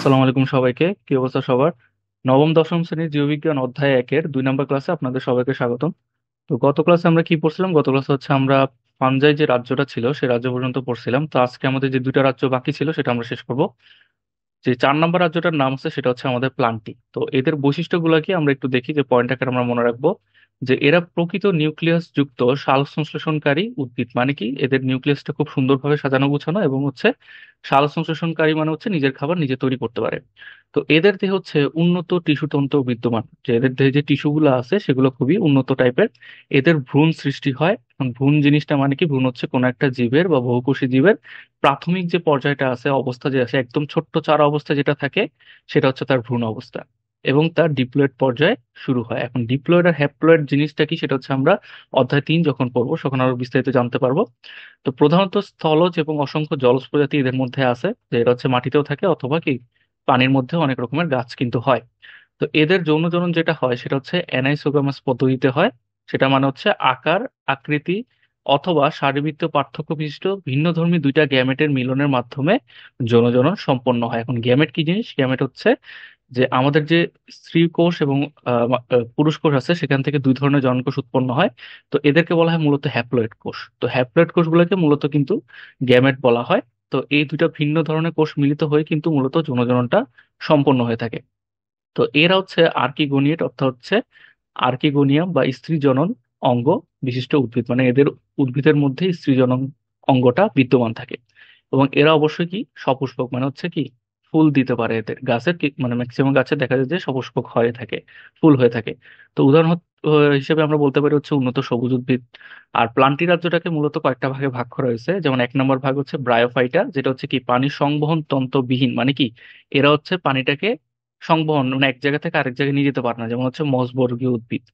আসসালামু আলাইকুম সবাইকে। কি অবস্থা সবার? নবম দশম শ্রেণীর জীববিজ্ঞান অধ্যায় একের 2 নম্বর ক্লাসে আপনাদের সবাইকে স্বাগতম। তো গত ক্লাসে আমরা কি পড়ছিলাম? গত ক্লাসে হচ্ছে আমরা পাঞ্জায় যে রাজ্যটা ছিল সেই রাজ্য পর্যন্ত পড়ছিলাম। তো আজকে আমাদের যে দুইটা রাজ্য বাকি ছিল সেটা আমরা শেষ করব। যে 4 নম্বর রাজ্যটার নাম আছে সেটা হচ্ছে আমাদের প্লান্টি। তো এদের বৈশিষ্ট্যগুলো কি আমরা একটু দেখি, যে পয়েন্ট আকারে আমরা মনে রাখবো যে এরা প্রকৃত নিউক্লিয়াস যুক্ত সাল সংশ্লেষণকারী উদ্ভিদ। মানে কি, এদের নিউক্লিয়াসটা খুব সুন্দরভাবে সাজানো গোছানো, এবং হচ্ছে সাল সংশ্লেষণকারী মানে হচ্ছে নিজের খাবার নিজে তৈরি করতে পারে। তো এদের দেহে হচ্ছে উন্নত টিস্যু তন্ত্র বিদ্যমান, যে এদের দেহে যে টিস্যুগুলো আছে সেগুলো খুবই উন্নত টাইপের। এদের ভ্রূণ সৃষ্টি হয়। এখন ভ্রূণ জিনিসটা মানে কি, ভ্রূণ হচ্ছে কোনো একটা জীবের বা বহুকোষী জীবের প্রাথমিক যে পর্যায়টা আছে, অবস্থা যে আছে, একদম ছোট্ট চারা অবস্থা যেটা থাকে সেটা হচ্ছে তার ভ্রূণ অবস্থা। এবং তার ডিপ্লয়েড পর্যায়ে শুরু হয়। এখন ডিপ্লয়েড আর হ্যাপ্লয়েড জিনিসটা কি, সেটা হচ্ছে আমরা অধ্যায় 3 যখন পড়বো তখন আরো বিস্তারিত জানতে পারবো। তো প্রধানত স্থলজ এবং অসংখ্য জলজ প্রজাতি এদের মধ্যে আছে, যে এরা হচ্ছে মাটিতেও থাকে অথবা কি পানির মধ্যে অনেক রকমের গাছ কিন্তু হয়। তো এদের যৌন জনন যেটা হয় সেটা হচ্ছে অ্যানাইসোগামাস পদ্ধতিতে হয়। সেটা মানে হচ্ছে আকার, আকৃতি অথবা শারীরবৃত্তীয় পার্থক্য বিশিষ্ট ভিন্নধর্মী দুইটা গ্যামেটের মিলনের মাধ্যমে যৌন জনন সম্পন্ন হয়। এখন গ্যামেট কি জিনিস? গ্যামেট হচ্ছে যে আমাদের যে স্ত্রী কোষ এবং পুরুষ কোষ আছে সেখান থেকে দুই ধরনের জনন কোষ উৎপন্ন হয়। তো এদেরকে বলা হয় মূলত হ্যাপ্লয়েড কোষ। তো হ্যাপ্লয়েড কোষগুলোকে মূলত কিন্তু গ্যামেট বলা হয়। তো এই দুইটা ভিন্ন ধরনের কোষ মিলিত হয়ে কিন্তু মূলত যৌন জননটা সম্পন্ন হয়ে থাকে। তো এরা হচ্ছে আর্কিগোনিয়েট, অর্থাৎ হচ্ছে আর্কিগোনিয়াম বা স্ত্রী জনন অঙ্গ বিশিষ্ট উদ্ভিদ। মানে এদের উদ্ভিদের মধ্যে স্ত্রী জনন অঙ্গটা বিদ্যমান থাকে। এবং এরা অবশ্যই কি সপুষ্পক, মানে হচ্ছে কি ফুল দিতে পারে। এদের গাছের মানে ম্যাক্সিমাম গাছে দেখা যায় যে সপুষ্পক হয়ে থাকে, ফুল হয়ে থাকে। তো উদাহরণ হিসেবে আমরা বলতে পারি হচ্ছে উন্নত সবুজ উদ্ভিদ। আর প্লান্টি রাজ্যটাকে মূলত কয়েকটা ভাগে ভাগ করা হয়েছে। যেমন 1 নম্বর ভাগ হচ্ছে ব্রায়োফাইটা, যেটা হচ্ছে কি পানি সংবহন তন্ত্রবিহীন। মানে কি, এরা হচ্ছে পানিটাকে সংবহন মানে এক জায়গা থেকে আরেক জায়গায় নিয়ে যেতে পারে না, যেমন হচ্ছে মসবর্গীয় উদ্ভিদ।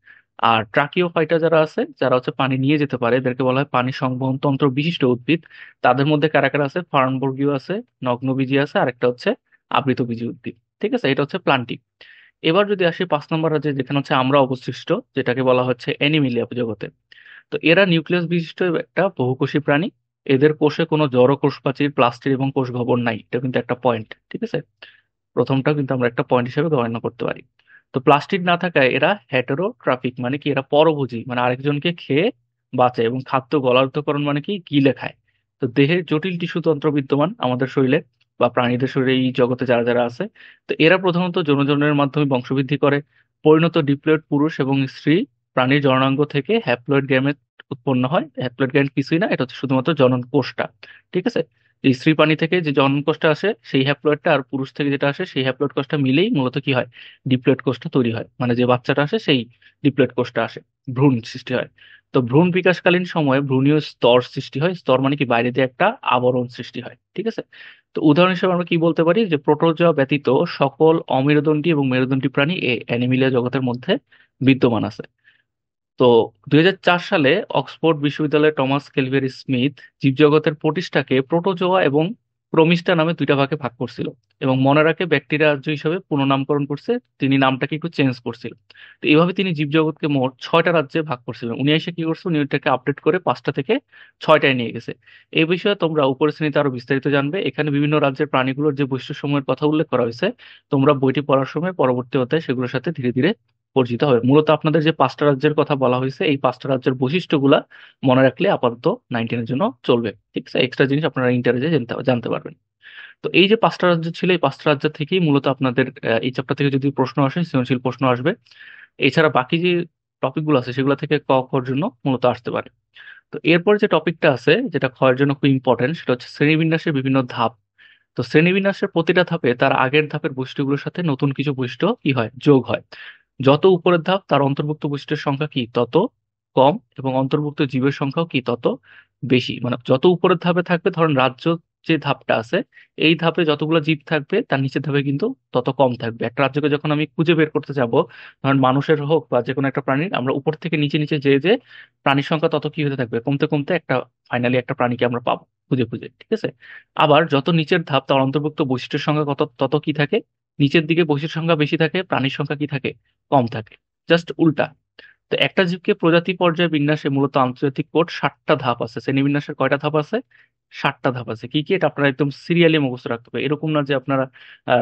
আর ট্রাকিওফাইটা যারা আছে, যারা হচ্ছে পানি নিয়ে যেতে পারে, এদেরকে বলা হয় পানি সংবহন তন্ত্র বিশিষ্ট উদ্ভিদ। তাদের মধ্যে কারা কারা আছে? ফার্নবর্গীয় আছে, নগ্নবীজী আছে, আরেকটা হচ্ছে আবৃতবীজী উদ্ভিদ। ঠিক আছে, এটা হচ্ছে প্লান্টি। এবার যদি আসি 5 নম্বর রাজ্যে, যেখানে হচ্ছে আমরা অবশিষ্ট, যেটাকে বলা হচ্ছে অ্যানিমিলিয়া জগতে। তো এরা নিউক্লিয়াস বিশিষ্ট একটা বহুকোষী প্রাণী। এদের কোষে কোনো জড় কোষ প্রাচীর, প্লাস্টিড এবং কোষ গহ্বর নাই। এটা কিন্তু একটা পয়েন্ট, ঠিক আছে? প্রথমটা কিন্তু আমরা একটা পয়েন্ট হিসেবে গণনা করতে পারি। তো প্লাস্টিড না থাকায় এরা হেটেরোট্রফিক, মানে কি এরা পরভোজী, মানে আরেকজনকে খেয়ে বাঁচে। এবং খাদ্য গলাধঃকরণ মানে কি গিলে খায়। তো দেহের জটিল টিস্যু তন্ত্র বিদ্যমান আমাদের শরীরে বা প্রাণীদের শরীরে, এই জগতে যারা যারা আছে। তো এরা প্রধানত যৌনজনের মাধ্যমে বংশবৃদ্ধি করে। পরিণত ডিপ্লয়েড পুরুষ এবং স্ত্রী প্রাণীর জননাঙ্গ থেকে হ্যাপ্লয়েড গ্যামেট উৎপন্ন হয়। হ্যাপ্লয়েড গ্যামেট কিছুই না, এটা হচ্ছে শুধুমাত্র জনন কোষটা। ঠিক আছে, যে স্ত্রী প্রাণী থেকে যে জনন কোষটা আসে সেই হ্যাপ্লয়েডটা, আর পুরুষ থেকে যেটা আসে সেই হ্যাপ্লয়েড কোষটা মিলেই মূলত কি হয়, ডিপ্লয়েড কোষটা তৈরি হয়। মানে যে বাচ্চাটা আসে সেই ডিপ্লয়েড কোষটা আসে, ভ্রূণ সৃষ্টি হয়। তো ভ্রূণ বিকাশকালীন সময়ে ভ্রূণীয় স্তর সৃষ্টি হয়। স্তর মানে কি বাইরে দিয়ে একটা আবরণ সৃষ্টি হয়। ঠিক আছে। তো উদাহরণ হিসেবে আমরা কি বলতে পারি, যে প্রোটোজোয়া ব্যতীত সকল অমেরুদণ্ডী এবং মেরুদণ্ডী প্রাণী অ্যানিমিলিয়া জগতের মধ্যে বিদ্যমান আছে। তো 2004 সালে অক্সফোর্ড বিশ্ববিদ্যালয়ের টমাস ক্যালভেরি স্মিথ জীবজগতের প্রতিষ্ঠাকে প্রোটোজোয়া এবং প্রোমিস্টা নামে দুইটা ভাগে ভাগ করছিল। এবং মনে রাখে ব্যাকটেরিয়া রাজ্য হিসেবে পুনর্নামকরণ করছে, তিনি নামটাকে একটু চেঞ্জ করছিল। তো এইভাবে তিনি জীবজগৎকে মোট 6টা রাজ্যে ভাগ করছিলেন। উনি এসে কি করছে, উনি এটাকে আপডেট করে 5টা থেকে 6টায় নিয়ে গেছে। এই বিষয়ে তোমরা উপরের শ্রেণীতে আরো বিস্তারিত জানবে। এখানে বিভিন্ন রাজ্যের প্রাণীগুলোর যে বৈশিষ্ট্যসমূহের কথা উল্লেখ করা হয়েছে, তোমরা বইটি পড়ার সময় পরবর্তী অধ্যায়ে সেগুলোর সাথে ধীরে ধীরে পরিচিত হবে। মূলত আপনাদের যে 5টা রাজ্যের কথা বলা হয়েছে, এই 5টা রাজ্যের বৈশিষ্ট্যগুলা মনে রাখলে আপাতত 19-এর জন্য চলবে। ঠিক আছে, এক্সট্রা জিনিস আপনারা ইন্টারে জানতে জানতে পারবেন। তো এই যে 5টা রাজ্য ছিল, এই 5টা রাজ্য থেকেই মূলত আপনাদের এই চ্যাপ্টার থেকে যদি প্রশ্ন আসে, সৃজনশীল প্রশ্ন আসবে। এছাড়া বাকি যে টপিকগুলো আছে সেগুলো থেকে ক খর জন্য মূলত আসতে পারে। তো এরপর যে টপিকটা আছে যেটা ক্ষয়ের জন্য খুব ইম্পর্টেন্ট, সেটা হচ্ছে শ্রেণীবিন্যাসের বিভিন্ন ধাপ। তো শ্রেণীবিন্যাসের প্রতিটা ধাপে তার আগের ধাপের বৈশিষ্ট্যগুলোর সাথে নতুন কিছু বৈশিষ্ট্য কি হয়, যোগ হয়। যত উপরের ধাপ তার অন্তর্ভুক্ত বৈশিষ্ট্যের সংখ্যা কি তত কম, এবং অন্তর্ভুক্ত জীবের সংখ্যাও কি তত বেশি। মানে যত উপরের ধাপে থাকবে, ধরেন রাজ্য যে ধাপটা আছে, এই ধাপে যতগুলো জীব থাকবে তার নিচের ধাপে কিন্তু তত কম থাকবে। একটা রাজ্যকে যখন আমি খুঁজে বের করতে যাব, ধরেন মানুষের হোক বা যে কোনো একটা প্রাণীর, আমরা উপর থেকে নিচে নিচে যে যে প্রাণীর সংখ্যা তত কি হতে থাকবে, কমতে কমতে একটা ফাইনালি একটা প্রাণীকে আমরা পাবো খুঁজে খুঁজে। ঠিক আছে। আবার যত নিচের ধাপ তার অন্তর্ভুক্ত বৈশিষ্ট্যের সংখ্যা কত তত কি থাকে, নিচের দিকে বৈশিষ্ট্যের সংখ্যা বেশি থাকে, প্রাণীর সংখ্যা কি থাকে, কম থাকে। জাস্ট উল্টা। তো একটা জীবকে প্রজাতি পর্যায়ে বিন্যাসে মূলত আন্তর্জাতিক কোড 60টা ধাপ আছে। শ্রেণীবিন্যাসের কয়টা ধাপ আছে? 60টা ধাপ আছে। কি কি? এটা আপনারা একদম সিরিয়ালি মুখস্থ রাখতে হবে। এরকম না যে আপনারা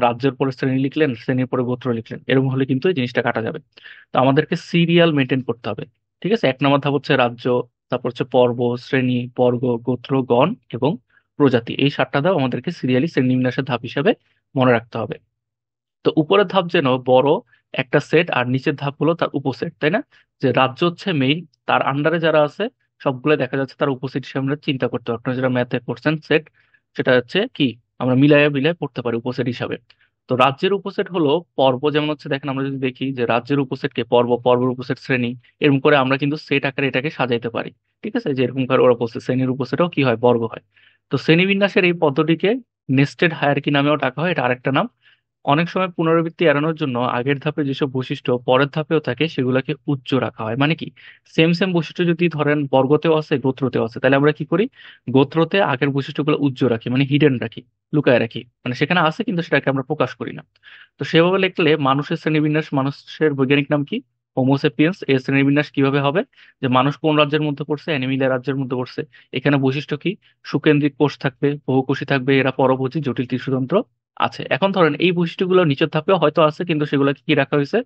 রাজ্যের পরে শ্রেণী লিখলেন, শ্রেণীর পরে গোত্র লিখলেন, এরকম হলে কিন্তু এই জিনিসটা কাটা যাবে। তো আমাদেরকে সিরিয়াল মেনটেন করতে হবে। ঠিক আছে, 1 নম্বর ধাপ হচ্ছে রাজ্য, তারপর হচ্ছে পর্ব, শ্রেণী, বর্গ, গোত্র, গণ এবং প্রজাতি। এই 7টা ধাপ আমাদেরকে সিরিয়ালি শ্রেণীবিন্যাসের ধাপ হিসাবে মনে রাখতে হবে। তো উপরের ধাপ যেন বড় একটা সেট আর নিচের ধাপ হলো তার উপসেট, তাই না? যে রাজ্য হচ্ছে মেইন, তার আন্ডারে যারা আছে সবগুলো দেখা যাচ্ছে তার উপসেট হিসেবে আমরা চিন্তা করতে পারি। আপনারা যেটা ম্যাথে করছেন সেট, সেটা হচ্ছে কি, আমরা মিলাইয়া মিলাইয়া পড়তে পারি উপসেট হিসাবে। তো রাজ্যের উপসেট হলো পর্ব, যেমন হচ্ছে দেখেন আমরা যদি দেখি যে রাজ্যের উপসেটকে পর্ব, পর্বের উপসেট শ্রেণী, এরকম করে আমরা কিন্তু সেট আকারে এটাকে সাজাইতে পারি। ঠিক আছে, যে এরকম করে ওরা বলছে শ্রেণীর উপসেটও কি হয়, বর্গ হয়। তো শ্রেণীবিন্যাসের এই পদ্ধতিকে নেস্টেড হায়ারার্কি নামেও ডাকা হয়, এটা আরেকটা নাম। অনেক সময় পুনরাবৃত্তি এড়ানোর জন্য আগের ধাপে যেসব বৈশিষ্ট্য পরের ধাপেও থাকে সেগুলোকে উচ্চ রাখা হয়। মানে কি, সেম সেম বৈশিষ্ট্য যদি ধরেন বর্গতেও আছে গোত্রতেও আছে, তাহলে আমরা কি করি, গোত্রতে আগের বৈশিষ্ট্যগুলো উজ্জ্ব রাখি, মানে হিডেন রাখি, লুকায় রাখি, মানে সেখানে আছে কিন্তু সেটাকে আমরা প্রকাশ করি না। তো সেভাবে লিখলে মানুষের শ্রেণীবিন্যাস, মানুষের বৈজ্ঞানিক নাম কি, হোমোসেপিয়েন্স, এর শ্রেণীবিন্যাস কিভাবে হবে, যে মানুষ কোন রাজ্যের মধ্যে পড়ছে, অ্যানিমিলিয়া রাজ্যের মধ্যে পড়ছে। এখানে বৈশিষ্ট্য কি, সুকেন্দ্রিক কোষ থাকবে, বহুকোষী থাকবে, এরা পরভোজী, জটিল টিস্যুতন্ত্র আছে। এখন ধরেন এই বৈশিষ্ট্যগুলো নিচের ধাপেও হয়তো আছে, কিন্তু সেগুলোকে কি রাখা হয়েছে,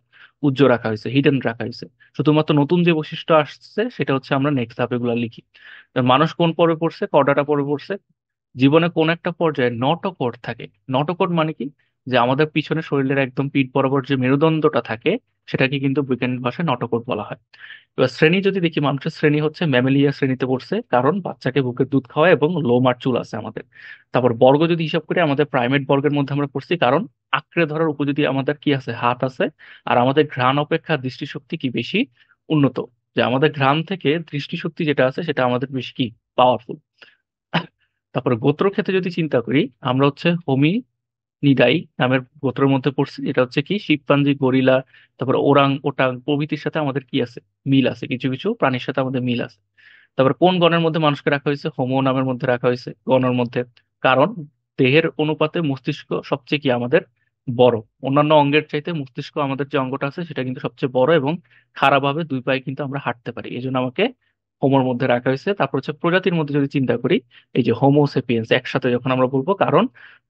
উজ্জ্ব রাখা হয়েছে, হিডেন রাখা হয়েছে। শুধুমাত্র নতুন যে বৈশিষ্ট্য আসছে সেটা হচ্ছে আমরা নেক্সট ধাপে গুলো লিখি। তো মানুষ কোন পর্বে পড়ছে, কয়টা পর্বে পড়ছে, জীবনে কোন একটা পর্যায়ে নটোকট থাকে। নটোকট মানে কি, যে আমাদের পিছনে শরীরের একদম পিঠ বরাবর যে মেরুদণ্ডটা থাকে সেটাকে কিন্তু বৈজ্ঞানিক ভাষায় নটোকট বলা হয়। এবার শ্রেণী যদি দেখি, মানুষের শ্রেণী হচ্ছে ম্যামেলিয়া শ্রেণীতে পড়ছে, কারণ বাচ্চাকে বুকের দুধ খাওয়ায় এবং লোমার চুল আছে আমাদের। তারপর বর্গ যদি হিসাব করি, আমাদের প্রাইমেট বর্গের মধ্যে আমরা পড়ছি, কারণ আঁকড়ে ধরার উপযোগী আমাদের কি আছে, হাত আছে। আর আমাদের ঘ্রাণ অপেক্ষা দৃষ্টিশক্তি কি বেশি উন্নত, যে আমাদের ঘ্রাণ থেকে দৃষ্টিশক্তি যেটা আছে সেটা আমাদের বেশি কি, পাওয়ারফুল। তারপর গোত্র ক্ষেত্রে যদি চিন্তা করি, আমরা হচ্ছে নিডাই নামের গোত্রের মধ্যে পড়ছি, এটা হচ্ছে কি শিম্পাঞ্জি, গরিলা, তারপর ওরাং ওটাং প্রভৃতির সাথে আমাদের কি আছে, মিল আছে, কিছু কিছু প্রাণীর সাথে আমাদের মিল আছে। তারপর কোন গণের মধ্যে মানুষকে রাখা হয়েছে, হোমো নামের মধ্যে রাখা হয়েছে, গণের মধ্যে। কারণ দেহের অনুপাতে মস্তিষ্ক সবচেয়ে কি আমাদের বড়, অন্যান্য অঙ্গের চাইতে মস্তিষ্ক আমাদের যে অঙ্গটা আছে সেটা কিন্তু সবচেয়ে বড়, এবং খাড়াভাবে দুই পায়ে কিন্তু আমরা হাঁটতে পারি, এই জন্য আমাকে হোমোর মধ্যে রাখা হয়েছে। তারপর হচ্ছে প্রজাতির মধ্যে যদি চিন্তা করি, এই যে হোমোসেপিয়েন্স একসাথে যখন আমরা বলবো, কারণ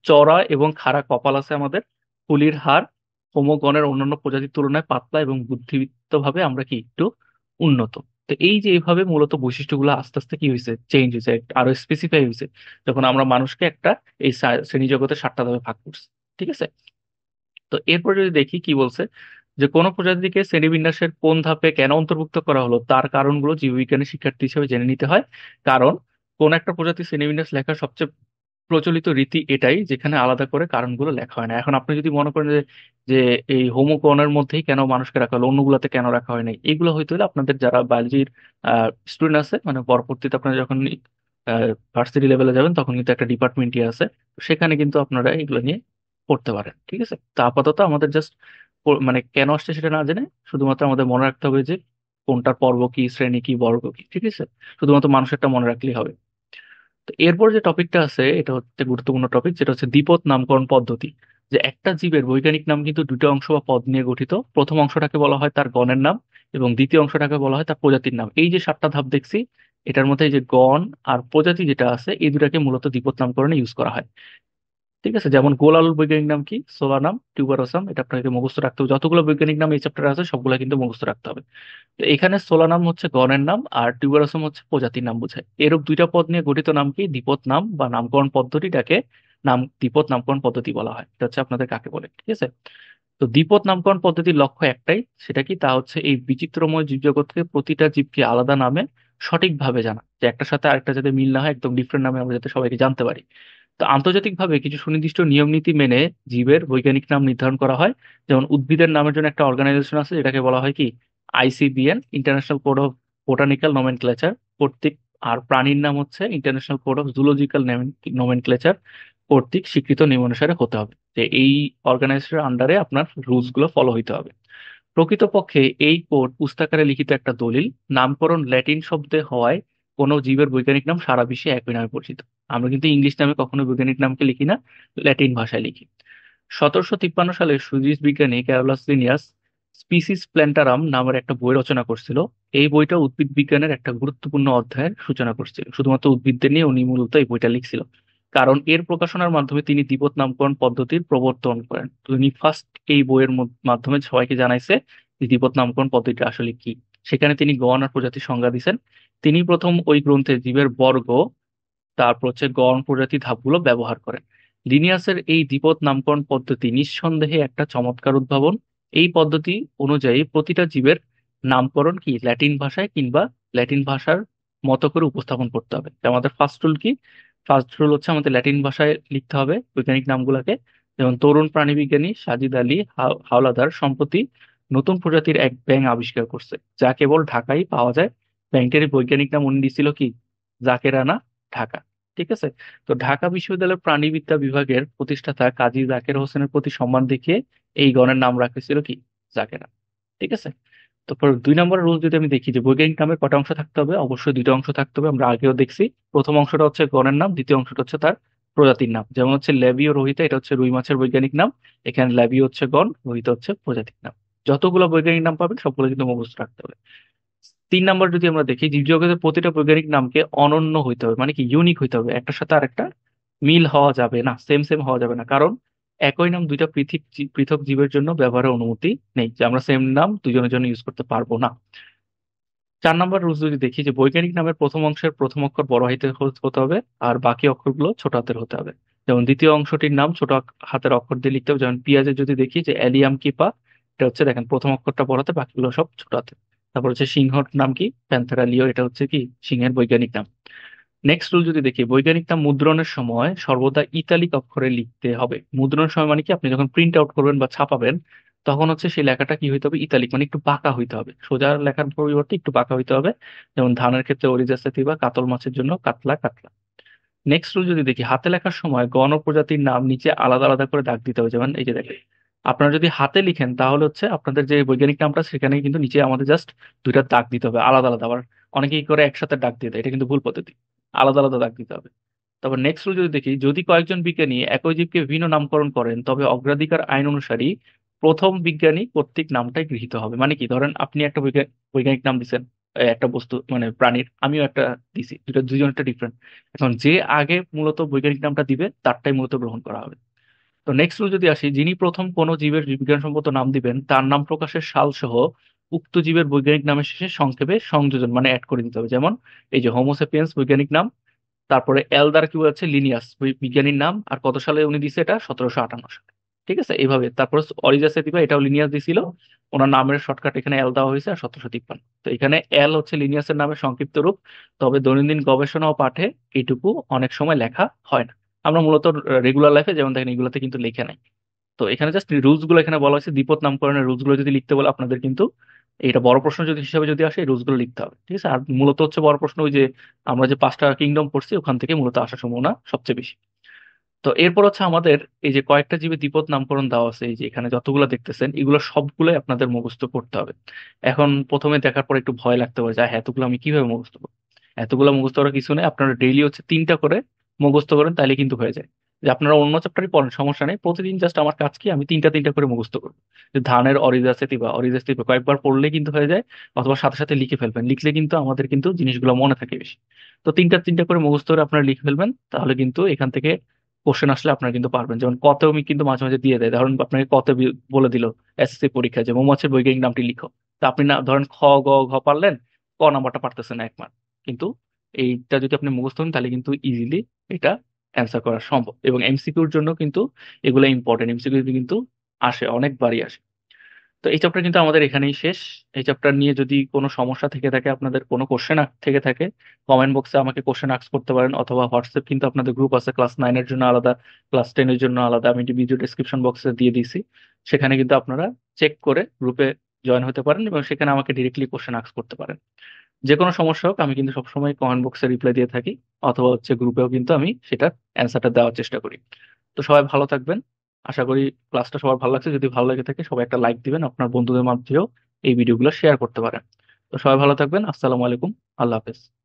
চড়া এবং খাড়া কপাল আছে আমাদের, ফুলির হাড় হোমোগণের অন্যান্য প্রজাতির তুলনায় পাতলা, এবং বুদ্ধিদীপ্ত ভাবে আমরা কি একটু উন্নত। তো এই যে এইভাবে মূলত বৈশিষ্ট্যগুলো আস্তে আস্তে কি হয়েছে, চেঞ্জ হয়েছে, আরো স্পেসিফাই হয়েছে, যখন আমরা মানুষকে একটা এই শ্রেণী জগতে 7টা ধাপে ভাগ করছি। ঠিক আছে, তো এরপর যদি দেখি কি বলছে, যে কোন প্রজাতিকে শ্রেণীবিন্যাসের কোন ধাপে কেন অন্তর্ভুক্ত করা হলো তার কারণগুলো জীববিজ্ঞানের শিক্ষার্থী হিসেবে জেনে নিতে হয়। কারণ কোন একটা প্রজাতির শ্রেণীবিন্যাস লেখার সবচেয়ে প্রচলিত রীতি এটাই, যেখানে আলাদা করে কারণগুলো লেখা হয় না। এখন আপনি যদি মনে করেন যে যে এই হোমোগণের মধ্যেই কেন মানুষকে রাখা হলো, অন্যগুলোতে কেন রাখা হয় নাই, এগুলো হইতে হলে আপনাদের যারা বায়োলজির স্টুডেন্ট আছে, মানে পরবর্তীতে আপনারা যখন ভার্সিটি লেভেলে যাবেন তখন কিন্তু একটা ডিপার্টমেন্টই আছে, তো সেখানে কিন্তু আপনারা এগুলো নিয়ে পড়তে পারেন। ঠিক আছে, তো আপাতত আমাদের জাস্ট মানে কেন আসছে সেটা না জেনে শুধুমাত্র আমাদের মনে রাখতে হবে যে কোনটার পর্ব কি, শ্রেণী কি, বর্গ কি। ঠিক আছে, শুধুমাত্র মানুষেরটা মনে রাখলেই হবে। তো এরপর যে টপিকটা আছে এটা হচ্ছে গুরুত্বপূর্ণ টপিক, যেটা হচ্ছে দ্বিপদ নামকরণ পদ্ধতি। যে একটা জীবের বৈজ্ঞানিক নাম কিন্তু দুটো অংশ বা পদ নিয়ে গঠিত। প্রথম অংশটাকে বলা হয় তার গণের নাম, এবং দ্বিতীয় অংশটাকে বলা হয় তার প্রজাতির নাম। এই যে 7টা ধাপ দেখছি, এটার মধ্যে এই যে গণ আর প্রজাতি যেটা আছে, এই দুটাকে মূলত দ্বিপদ নামকরণে ইউজ করা হয়। ঠিক আছে, যেমন গোল আলুর বৈজ্ঞানিক নাম কি, সোলানাম টিউবারোসাম, এটা আপনাকে মুখস্থ রাখতে হবে। যতগুলো বৈজ্ঞানিক নাম এই চ্যাপ্টারে আছে সবগুলো কিন্তু মুখস্থ রাখতে হবে। তো এখানে সোলানাম হচ্ছে গণের নাম, আর টিউবারোসাম হচ্ছে প্রজাতির নাম বোঝায়। এরূপ দুইটা পদ নিয়ে গঠিত নামকে দ্বিপদ নাম বা নামকরণ পদ্ধতিটাকে দ্বিপদ নামকরণ পদ্ধতি বলা হয়। এটা হচ্ছে আপনাদের কাকে বলে। ঠিক আছে, তো দ্বিপদ নামকরণ পদ্ধতির লক্ষ্য একটাই, সেটা কি, তা হচ্ছে এই বিচিত্রময় জীবজগৎকে, প্রতিটা জীবকে আলাদা নামে সঠিকভাবে জানা, যে একটার সাথে আরেকটা যাতে মিল না হয়, একদম ডিফারেন্ট নামে আমরা যাতে সবাইকে জানতে পারি। তো আন্তর্জাতিকভাবে কিছু সুনির্দিষ্ট নিয়ম নীতি মেনে জীবের বৈজ্ঞানিক নাম নির্ধারণ করা হয়। যেমন উদ্ভিদের নামের জন্য একটা অর্গানাইজেশন আছে যেটাকে বলা হয় কি, আইসিবিএন, international code of botanical nomenclature কর্তৃক। আর প্রাণীর নাম হচ্ছে international code of zoological nomenclature কর্তৃক স্বীকৃত নিয়ম অনুসারে হতে হবে। যে এই অর্গানাইজেশনের আন্ডারে আপনার রুলস গুলো ফলো হইতে হবে। প্রকৃতপক্ষে এই কোড পুস্তাকারে লিখিত একটা দলিল। নামকরণ ল্যাটিন শব্দে হওয়ায় কোনো জীবের বৈজ্ঞানিক নাম সারা বিশ্বে একই নামে পরিচিত। আমরা কিন্তু ইংলিশ নামে কখনো বৈজ্ঞানিক নামকে লিখি না, ল্যাটিন ভাষায় লিখি। 1753 সালে সুইডিশ বিজ্ঞানী ক্যারোলাস লিনিয়াস স্পিসিস প্ল্যান্টারাম নামের একটা বই রচনা করছিল। এই বইটা উদ্ভিদ বিজ্ঞানের একটা গুরুত্বপূর্ণ অধ্যায়ের সূচনা করছিল, শুধুমাত্র উদ্ভিদদের নিয়ে উনি মূলত এই বইটা লিখছিল। কারণ এর প্রকাশনার মাধ্যমে তিনি দ্বিপদ নামকরণ পদ্ধতির প্রবর্তন করেন। তিনি ফার্স্ট এই বইয়ের মাধ্যমে সবাইকে জানাইছে যে দ্বিপদ নামকরণ পদ্ধতিটা আসলে কি। সেখানে তিনি গণ আর প্রজাতির সংজ্ঞা দিয়েছেন। তিনি প্রথম ওই গ্রন্থে জীবের বর্গ, তারপর হচ্ছে গণ প্রজাতি ধাপগুলো ব্যবহার করেন। লিনিয়াসের এই দ্বিপদ নামকরণ পদ্ধতি নিঃসন্দেহে একটা চমৎকার উদ্ভাবন। এই পদ্ধতি অনুযায়ী প্রতিটা জীবের নামকরণ কি ল্যাটিন ভাষায় কিংবা ল্যাটিন ভাষার মতো করে উপস্থাপন করতে হবে। তো আমাদের ফার্স্ট রুল কি? ফার্স্ট রুল হচ্ছে আমাদের ল্যাটিন ভাষায় লিখতে হবে বৈজ্ঞানিক নামগুলোকে। যেমন তরুণ প্রাণীবিজ্ঞানী সাজিদ আলী হাওলাদার সম্প্রতি নতুন প্রজাতির এক ব্যাঙ আবিষ্কার করছে, যা কেবল ঢাকায় পাওয়া যায়। ব্যাঙটির বৈজ্ঞানিক নাম উনি দিছিল কি? জাকেরানা, ঢাকা। ঠিক আছে। তো ঢাকা বিশ্ববিদ্যালয়ের প্রাণীবিদ্যা বিভাগের প্রতিষ্ঠাতা কাজী জাকের হোসেনের প্রতি সম্মান দেখিয়ে এই গণের নাম রাখেছিল কি? জাকেরা। ঠিক আছে। তারপর 2 নম্বর রুল যদি আমি দেখি যে বৈজ্ঞানিক নামের কটা অংশ থাকতে হবে, অবশ্যই 2টা অংশ থাকতে হবে। আমরা আগেও দেখছি, প্রথম অংশটা হচ্ছে গণের নাম, দ্বিতীয় অংশটা হচ্ছে তার প্রজাতির নাম। যেমন হচ্ছে ল্যাবিও রোহিতা, এটা হচ্ছে রুই মাছের বৈজ্ঞানিক নাম। এখানে ল্যাবিও হচ্ছে গণ, রোহিতা হচ্ছে প্রজাতির নাম। যতগুলো বৈজ্ঞানিক নাম পাবেন সবগুলো কিন্তু মুখস্থ রাখতে হবে। 3 নম্বর যদি আমরা দেখি, জীবজগতের প্রতিটা বৈজ্ঞানিক নামকে অনন্য হইতে হবে, মানে কি ইউনিক হইতে হবে। একটার সাথে আরেকটা মিল হওয়া যাবে না, সেম সেম হওয়া যাবে না। কারণ একই নাম দুইটা পৃথক পৃথক জীবের জন্য ব্যবহারের অনুমতি নেই, যে আমরা সেম নাম দুজনের জন্য ইউজ করতে পারবো না। 4 নম্বর রুলস যদি দেখি যে বৈজ্ঞানিক নামের প্রথম অংশের প্রথম অক্ষর বড় হাতে হতে হবে, আর বাকি অক্ষরগুলো ছোট হাতের হতে হবে। যেমন দ্বিতীয় অংশটির নাম ছোট হাতের অক্ষর দিয়ে লিখতে হবে। যেমন পেঁয়াজের যদি দেখি যে অ্যালিয়াম কিপা, এটা হচ্ছে দেখেন প্রথম অক্ষরটা বড় হাতে, বাকিগুলো সব ছোট হাতে। তারপর হচ্ছে সিংহর নাম কি? প্যান্থেরা লিও, এটা হচ্ছে কি সিংহের বৈজ্ঞানিক নাম। নেক্সট রুল যদি দেখি, বৈজ্ঞানিক নাম মুদ্রণের সময় সর্বদা ইতালিক অক্ষরে লিখতে হবে। মুদ্রণের সময় মানে কি? আপনি যখন প্রিন্ট আউট করবেন বা ছাপাবেন, তখন হচ্ছে সেই লেখাটা কি হইতে হবে? ইতালিক, মানে একটু বাঁকা হইতে হবে। সোজা লেখার পরিবর্তে একটু বাঁকা হইতে হবে। যেমন ধানের ক্ষেত্রে অরিজাসেতি, বা কাতল মাছের জন্য কাতলা কাতলা। নেক্সট রুল যদি দেখি, হাতে লেখার সময় গণ প্রজাতির নাম নিচে আলাদা আলাদা করে দাগ দিতে হবে। যেমন এই যে দেখেন, আপনারা যদি হাতে লিখেন তাহলে হচ্ছে আপনাদের যে বৈজ্ঞানিক নামটা সেখানে কিন্তু নিচে আমাদের জাস্ট দুইটা দাগ দিতে হবে আলাদা আলাদা। আবার অনেকেই করে একসাথে দাগ দিয়ে দেয়, এটা কিন্তু ভুল পদ্ধতি। আলাদা আলাদা দাগ দিতে হবে। তারপর নেক্সট রুল যদি দেখি, যদি কয়েকজন বিজ্ঞানী একই জীবকে বিভিন্ন নামকরণ করেন, তবে অগ্রাধিকার আইন অনুসারী প্রথম বিজ্ঞানী কর্তৃক নামটাই গৃহীত হবে। মানে কি? ধরেন আপনি একটা বৈজ্ঞানিক নাম দিচ্ছেন একটা বস্তু মানে প্রাণীর, আমিও একটা দিছি, দুটো দুইজন একটা ডিফারেন্ট। এখন যে আগে মূলত বৈজ্ঞানিক নামটা দিবে তারটাই মূলত গ্রহণ করা হবে। তো নেক্সট রুল যদি আসি, যিনি প্রথম কোনো জীবের বিজ্ঞানসম্মত নাম দিবেন, তার নাম প্রকাশের সাল সহ উক্ত জীবের বৈজ্ঞানিক নামের শেষে সংক্ষেপে সংযোজন মানে অ্যাড করে দিতে হবে। যেমন এই যে হোমোসেপিয়েন্স বৈজ্ঞানিক নাম, তারপরে এল দ্বারা কি বোঝাচ্ছে? লিনিয়াস বিজ্ঞানীর নাম। আর কত সালে উনি দিছে? এটা 1758 সালে। ঠিক আছে, এইভাবে। তারপরে অরিজাস এতিবা, এটাও লিনিয়াস দিছিল। ওনার নামের শর্টকাট এখানে এল দেওয়া হয়েছে, আর 1753। তো এখানে এল হচ্ছে লিনিয়াসের নামের সংক্ষিপ্ত রূপ। তবে দৈনন্দিন গবেষণা ও পাঠে এইটুকু অনেক সময় লেখা হয় না। আমরা মূলত রেগুলার লাইফে যেমন দেখেন এগুলোতে কিন্তু লেখে নাই। তো এখানে জাস্ট রুলস গুলো এখানে বলা হয়েছে, দ্বিপদ নামকরণের রুলস গুলো যদি লিখতে বলে আপনাদের কিন্তু এটা বড় প্রশ্ন যদি হিসাবে যদি আসে, এই রুলস গুলো লিখতে হবে। ঠিক আছে। আর মূলত হচ্ছে বড় প্রশ্ন ওই যে আমরা যে 5টা কিংডম পড়ছি ওখান থেকে মূলত আসার সম্ভাবনা সবচেয়ে বেশি। তো এরপর হচ্ছে আমাদের এই যে কয়েকটা জীবে দ্বিপদ নামকরণ দেওয়া আছে, এই যে এখানে যতগুলো দেখতেছেন এগুলো সবগুলোই আপনাদের মুখস্থ করতে হবে। এখন প্রথমে দেখার পর একটু ভয় লাগতে পারে যে হ্যাঁ, এতগুলো আমি কিভাবে মুখস্থ করবো। এতগুলো মুখস্থ করার কিছু নেই, আপনারা ডেইলি হচ্ছে 3টা করে মুখস্থ করেন, তাইলে কিন্তু হয়ে যায়। যে আপনারা অন্য চ্যাপ্টারই পড়েন সমস্যা নেই, প্রতিদিন জাস্ট আমার কাজ কি আমি 3টা করে মুখস্থ করবো। যে ধানের অরিজাসেতি বা অরিজাসেতি কয়েকবার পড়লে কিন্তু হয়ে যায়, অথবা সাথে সাথে লিখে ফেলবেন। লিখলে কিন্তু আমাদের কিন্তু জিনিসগুলো মনে থাকে বেশি। তো 3টা করে মুখস্থ করে আপনারা লিখে ফেলবেন, তাহলে কিন্তু এখান থেকে কোশ্চেন আসলে আপনারা কিন্তু পারবেন। যেমন কত আমি কিন্তু মাঝে মাঝে দিয়ে দেয়, ধরেন আপনাকে কত বলে দিল এসএসসি পরীক্ষায় যে মৌমাছির বৈজ্ঞানিক নামটি লিখো। তা আপনি না ধরেন খ গ ঘ পারলেন, ক নাম্বারটা পারতেছেন না 1 মার্ক। কিন্তু এইটা যদি আপনি মুখস্থ করেন তাহলে কিন্তু ইজিলি এটা অ্যান্সার করা সম্ভব। এবং এমসিকিউর জন্য কিন্তু এগুলো ইম্পর্টেন্ট, এমসিকিউ কিন্তু আসে, অনেকবারই আসে। তো এই চ্যাপ্টার কিন্তু আমাদের এখানেই শেষ। এই চ্যাপ্টার নিয়ে যদি কোনো সমস্যা থেকে থাকে, আপনাদের কোনো কোশ্চেন থেকে থাকে, কমেন্ট বক্সে আমাকে কোশ্চেন আস্ক করতে পারেন, অথবা হোয়াটসঅ্যাপ কিন্তু আপনাদের গ্রুপ আছে, ক্লাস 9-এর জন্য আলাদা, ক্লাস 10-এর জন্য আলাদা। আমি ভিডিও ডিসক্রিপশন বক্সে দিয়ে দিয়েছি, সেখানে কিন্তু আপনারা চেক করে গ্রুপে জয়েন হতে পারেন, এবং সেখানে আমাকে ডিরেক্টলি কোশ্চেন আস্ক করতে পারেন। যে কোনো সমস্যা হোক, আমি কিন্তু সবসময় কমেন্ট বক্সে রিপ্লাই দিয়ে থাকি, অথবা হচ্ছে গ্রুপেও কিন্তু আমি সেটার অ্যান্সারটা দেওয়ার চেষ্টা করি। তো সবাই ভালো থাকবেন। আশা করি ক্লাসটা সবার ভালো লাগছে। যদি ভালো লেগে থাকে সবাই একটা লাইক দিবেন, আপনার বন্ধুদের মাঝেও এই ভিডিওগুলো শেয়ার করতে পারেন। তো সবাই ভালো থাকবেন। আসসালামু আলাইকুম। আল্লাহ হাফেজ।